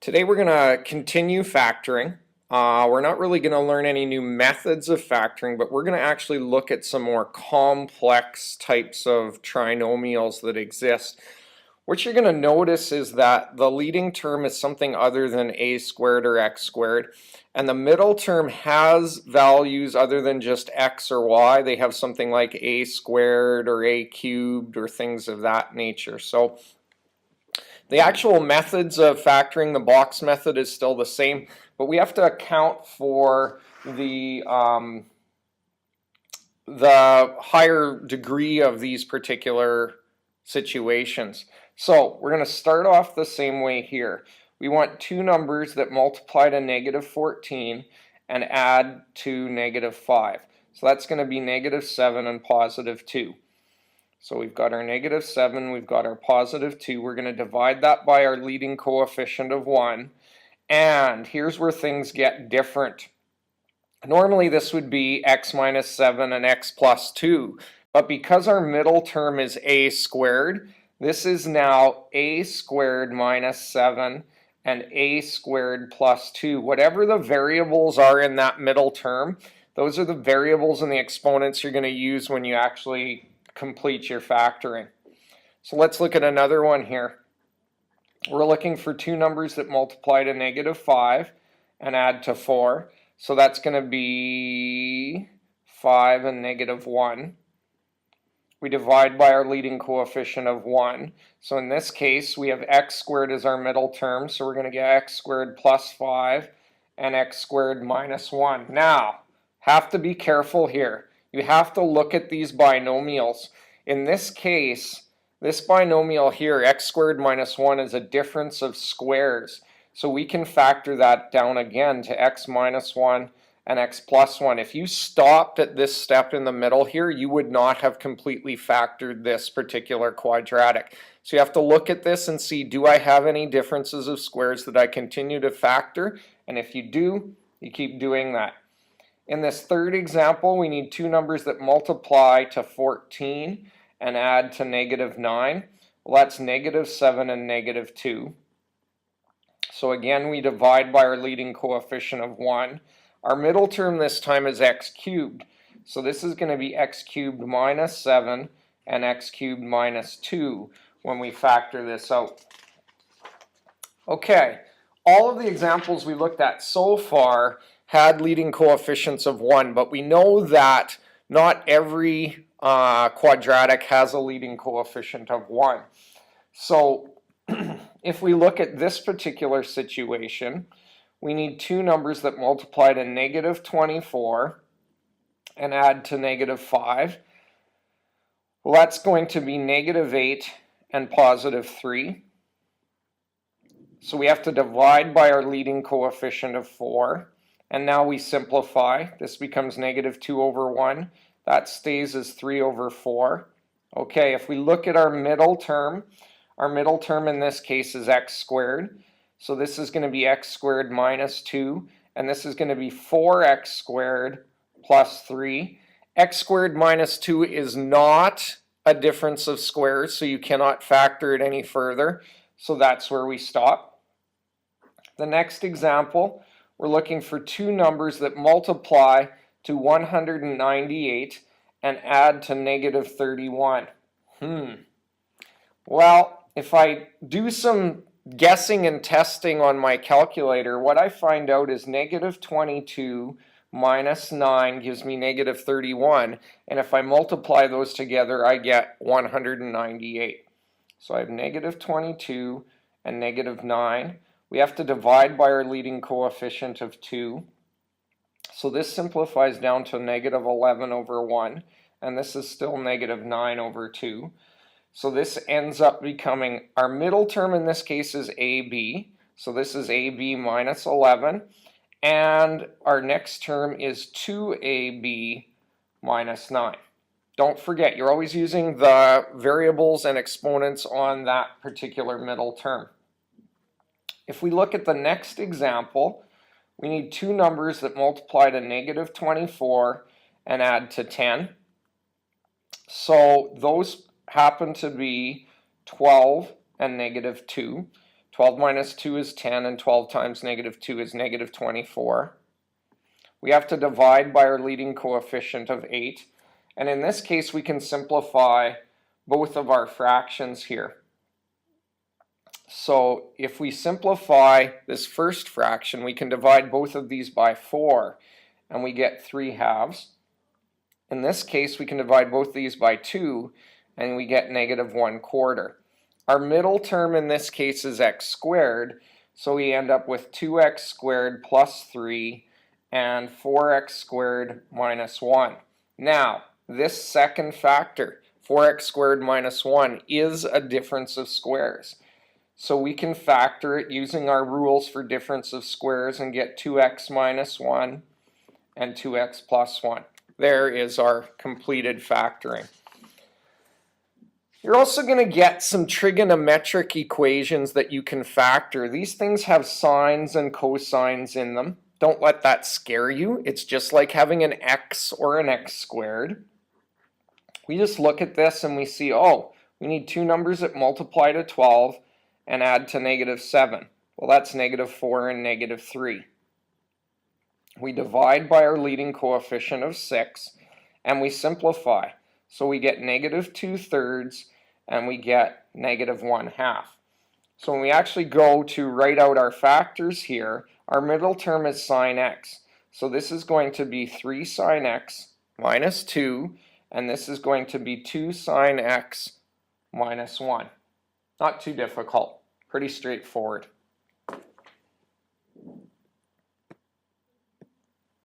Today we're going to continue factoring. We're not really going to learn any new methods of factoring, but we're going to actually look at some more complex types of trinomials that exist. What you're going to notice is that the leading term is something other than a squared or x squared, and the middle term has values other than just x or y. They have something like a squared or a cubed or things of that nature. So the actual methods of factoring, the box method is still the same, but we have to account for the higher degree of these particular situations. So we're going to start off the same way here. We want two numbers that multiply to negative 14 and add to negative 5. So that's going to be negative 7 and positive 2. So we've got our negative 7, we've got our positive 2. We're going to divide that by our leading coefficient of 1. And here's where things get different. Normally this would be x minus 7 and x plus 2. But because our middle term is a squared, this is now a squared minus 7 and a squared plus 2. Whatever the variables are in that middle term, those are the variables and the exponents you're going to use when you actually complete your factoring. So let's look at another one here. We're looking for two numbers that multiply to negative 5 and add to 4. So that's going to be 5 and negative 1. We divide by our leading coefficient of 1. So in this case, we have x squared as our middle term. So we're going to get x squared plus 5 and x squared minus 1. Now, have to be careful here. You have to look at these binomials. In this case, this binomial here, x squared minus 1, is a difference of squares. So we can factor that down again to x minus 1 and x plus 1. If you stopped at this step in the middle here, you would not have completely factored this particular quadratic. So you have to look at this and see, do I have any differences of squares that I continue to factor? And if you do, you keep doing that. In this third example, we need two numbers that multiply to 14 and add to negative 9. Well, that's negative 7 and negative 2. So again, we divide by our leading coefficient of 1. Our middle term this time is x cubed. So this is going to be x cubed minus 7 and x cubed minus 2 when we factor this out. Okay, all of the examples we looked at so far had leading coefficients of 1, but we know that not every quadratic has a leading coefficient of 1. So if we look at this particular situation, we need two numbers that multiply to negative 24 and add to negative 5. Well, that's going to be negative 8 and positive 3. So we have to divide by our leading coefficient of 4. And now we simplify. This becomes negative 2 over 1. That stays as 3 over 4. Okay, if we look at our middle term in this case is x squared. So this is going to be x squared minus 2. And this is going to be 4x squared plus 3. X squared minus 2 is not a difference of squares, so you cannot factor it any further. So that's where we stop. The next example, we're looking for two numbers that multiply to 198 and add to negative 31. Well, if I do some guessing and testing on my calculator, what I find out is negative 22 minus 9 gives me negative 31. And if I multiply those together, I get 198. So I have negative 22 and negative 9. We have to divide by our leading coefficient of 2. So this simplifies down to negative 11 over 1. And this is still negative 9 over 2. So this ends up becoming, our middle term in this case is AB. So this is AB minus 11. And our next term is 2AB minus 9. Don't forget, you're always using the variables and exponents on that particular middle term. If we look at the next example, we need two numbers that multiply to negative 24 and add to 10. So those happen to be 12 and negative 2. 12 minus 2 is 10, and 12 times negative 2 is negative 24. We have to divide by our leading coefficient of 8. And in this case, we can simplify both of our fractions here. So if we simplify this first fraction, we can divide both of these by 4, and we get 3/2. In this case, we can divide both these by 2, and we get negative 1/4. Our middle term in this case is x squared, so we end up with 2x squared plus 3 and 4x squared minus 1. Now, this second factor, 4x squared minus 1, is a difference of squares. So we can factor it using our rules for difference of squares and get 2x minus 1 and 2x plus 1. There is our completed factoring. You're also going to get some trigonometric equations that you can factor. These things have sines and cosines in them. Don't let that scare you. It's just like having an x or an x squared. We just look at this and we see, oh, we need two numbers that multiply to 12 and add to negative 7. Well, that's negative 4 and negative 3. We divide by our leading coefficient of 6, and we simplify. So we get negative 2/3, and we get negative 1/2. So when we actually go to write out our factors here, our middle term is sine x. So this is going to be 3 sine x minus 2, and this is going to be 2 sine x minus 1. Not too difficult, pretty straightforward.